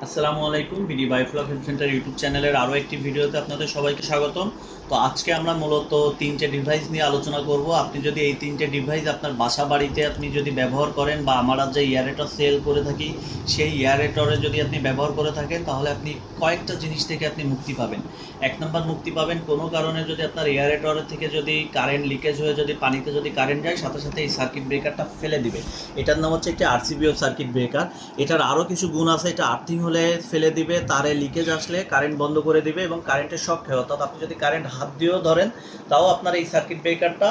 আসসালামু আলাইকুম। BD biofloc health centre YouTube চ্যানেলের আরও একটি ভিডিওতে আপনাদের সবাইকে স্বাগতম। তো আজকে আমরা মূলত তিনটে ডিভাইস নিয়ে আলোচনা করব। আপনি যদি এই তিনটে ডিভাইস আপনার বাসা বাড়িতে আপনি যদি ব্যবহার করেন বা আমরা যে ইয়ারেটর সেল করে থাকি সেই ইয়ারেটরে যদি আপনি ব্যবহার করে থাকেন, তাহলে আপনি কয়েকটা জিনিস থেকে আপনি মুক্তি পাবেন। এক নম্বর মুক্তি পাবেন, কোনো কারণে যদি আপনার এয়ারেটরের থেকে যদি কারেন্ট লিকেজ হয়ে যদি পানিতে যদি কারেন্ট যায়, সাথে সাথে এই সার্কিট ব্রেকারটা ফেলে দিবে। এটার নাম হচ্ছে একটি আরসিবিও সার্কিট ব্রেকার। এটার আরও কিছু গুণ আছে। এটা আর্থিং হলে ফেলে দিবে, তারে লিকেজ আসলে কারেন্ট বন্ধ করে দিবে এবং কারেন্টের শক খেয়ে, অর্থাৎ আপনি যদি কারেন্ট হাত দিয়েও ধরেন তাও আপনার এই সার্কিট ব্রেকারটা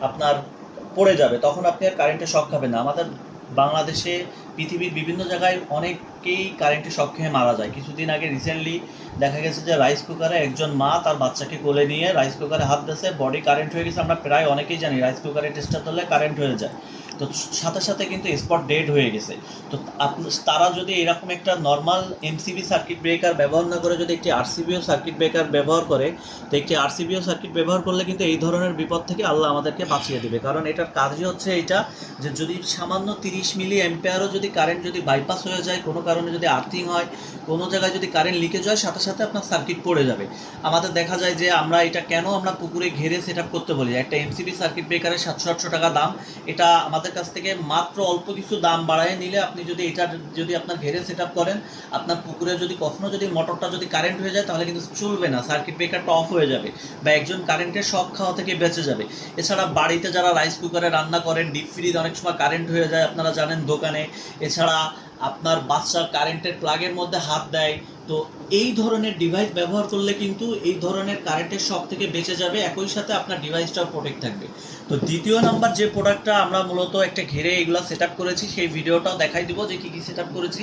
আপনার পড়ে যাবে, তখন আপনি আর কারেন্টের শক খাবেন না। আমাদের বাংলাদেশে, পৃথিবীর বিভিন্ন জায়গায় অনেকেই কারেন্টের শক খেয়ে মারা যায়। কিছুদিন আগে রিসেন্টলি দেখা গেছে যে রাইস কুকারে একজন মা তার বাচ্চাকে কোলে নিয়ে রাইস কুকারে হাত দিয়েছে, বডি কারেন্ট হয়ে গেছে। আমরা প্রায় অনেকেই জানি রাইস কুকারে টেস্টার ধরলে কারেন্ট হয়ে যায়, তো সাথে সাথে কিন্তু স্পট ডেড হয়ে গেছে। তো তারা যদি এরকম একটা নর্মাল এমসিবি সার্কিট ব্রেকার ব্যবহার না করে যদি একটি আরসিবিও সার্কিট ব্রেকার ব্যবহার করে, তো একটি আরসিবিও সার্কিট ব্যবহার করলে কিন্তু এই ধরনের বিপদ থেকে আল্লাহ আমাদেরকে বাঁচিয়ে দেবে। কারণ এটার কাজই হচ্ছে এইটা, যে যদি সামান্য 30 মিলি অ্যাম্পিয়ারও যদি কারেন্ট যদি বাইপাস হয়ে যায়, কোনো কারণে যদি আর্থিং হয়, কোনো জায়গায় যদি কারেন্ট লিকেজ হয়, সাথে সাথে আপনার সার্কিট পড়ে যাবে। আমাদের দেখা যায় যে আমরা এটা কেন আমরা পুকুরে ঘেরে সেট আপ করতে বলি। একটা এমসিবি সার্কিট ব্রেকারের 700-800 টাকা দাম। এটা আমাদের কাছ থেকে মাত্র অল্প কিছু দাম বাড়ায় নিলে আপনি যদি এটা যদি আপনার ঘেরে সেট আপ করেন, আপনার পুকুরে যদি কখনো যদি মোটরটা যদি কারেন্ট হয়ে যায়, তাহলে কিন্তু চলবে না, সার্কিট ব্রেকারটা অফ হয়ে যাবে বা একজন কারেন্টের শক খাওয়া থেকে বেঁচে যাবে। এছাড়া বাড়িতে যারা রাইস কুকারে রান্না করেন, ডিপ ফ্রিজ অনেক সময় কারেন্ট হয়ে যায়, আপনারা জানেন, দোকানে। এছাড়া আপনার বাচ্চা কারেন্টের প্লাগের মধ্যে হাত দেয়, তো এই ধরনের ডিভাইস ব্যবহার করলে কিন্তু এই ধরনের কারেন্টের শক থেকে বেঁচে যাবে, একই সাথে আপনার ডিভাইসটাও প্রোটেক্ট থাকবে। তো দ্বিতীয় নাম্বার যে প্রোডাক্টটা আমরা মূলত একটা ঘেরে এগুলো সেট আপ করেছি, সেই ভিডিওটাও দেখাই দিব যে কী কী সেট আপ করেছি।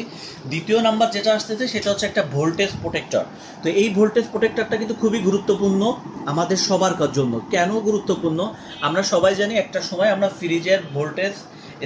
দ্বিতীয় নাম্বার যেটা আসতেছে সেটা হচ্ছে একটা ভোল্টেজ প্রোটেক্টর। তো এই ভোল্টেজ প্রোটেক্টরটা কিন্তু খুবই গুরুত্বপূর্ণ আমাদের সবার জন্য। কেন গুরুত্বপূর্ণ? আমরা সবাই জানি একটা সময় আমরা ফ্রিজের ভোল্টেজ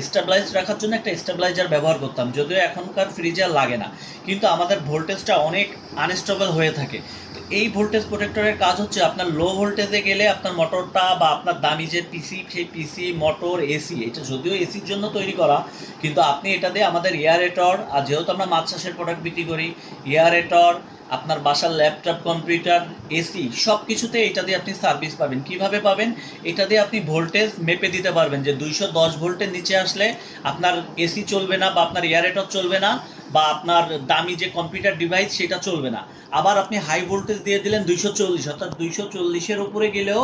স্টেবিলাইজ রাখার জন্য একটা স্টেবিলাইজার ব্যবহার করতাম, যদিও এখনকার ফ্রিজে লাগে না, কিন্তু আমাদের ভোল্টেজটা অনেক আনস্টেবল হয়ে থাকে। তো এই ভোল্টেজ প্রোটেক্টরের কাজ হচ্ছে আপনার লো ভোল্টেজে গেলে আপনার মোটরটা বা আপনার দামি যে পিসি, সেই পিসি, মোটর, এসি, এটা যদিও এসির জন্য তৈরি করা, কিন্তু আপনি এটা দিয়ে আমাদের এয়ারেটর, আর যেহেতু আমরা মাছ চাষের প্রোডাক্ট বিক্রি করি, এয়ারেটর, আপনার বাসার ল্যাপটপ, কম্পিউটার, এসি, সব কিছুতে এটা দিয়ে আপনি সার্ভিস পাবেন। কিভাবে পাবেন? এটা দিয়ে আপনি ভোল্টেজ মেপে দিতে পারবেন যে 210 ভোল্টের নিচে আসলে আপনার এসি চলবে না বা আপনার এয়ারেটর চলবে না বা আপনার দামি যে কম্পিউটার ডিভাইস সেটা চলবে না। আবার আপনি হাই ভোল্টেজ দিয়ে দিলেন 240, অর্থাৎ 240-এর উপরে গেলেও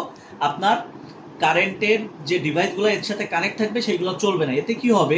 আপনার কারেন্টের যে ডিভাইসগুলো এর সাথে কানেক্ট থাকবে সেইগুলো চলবে না। এতে কি হবে?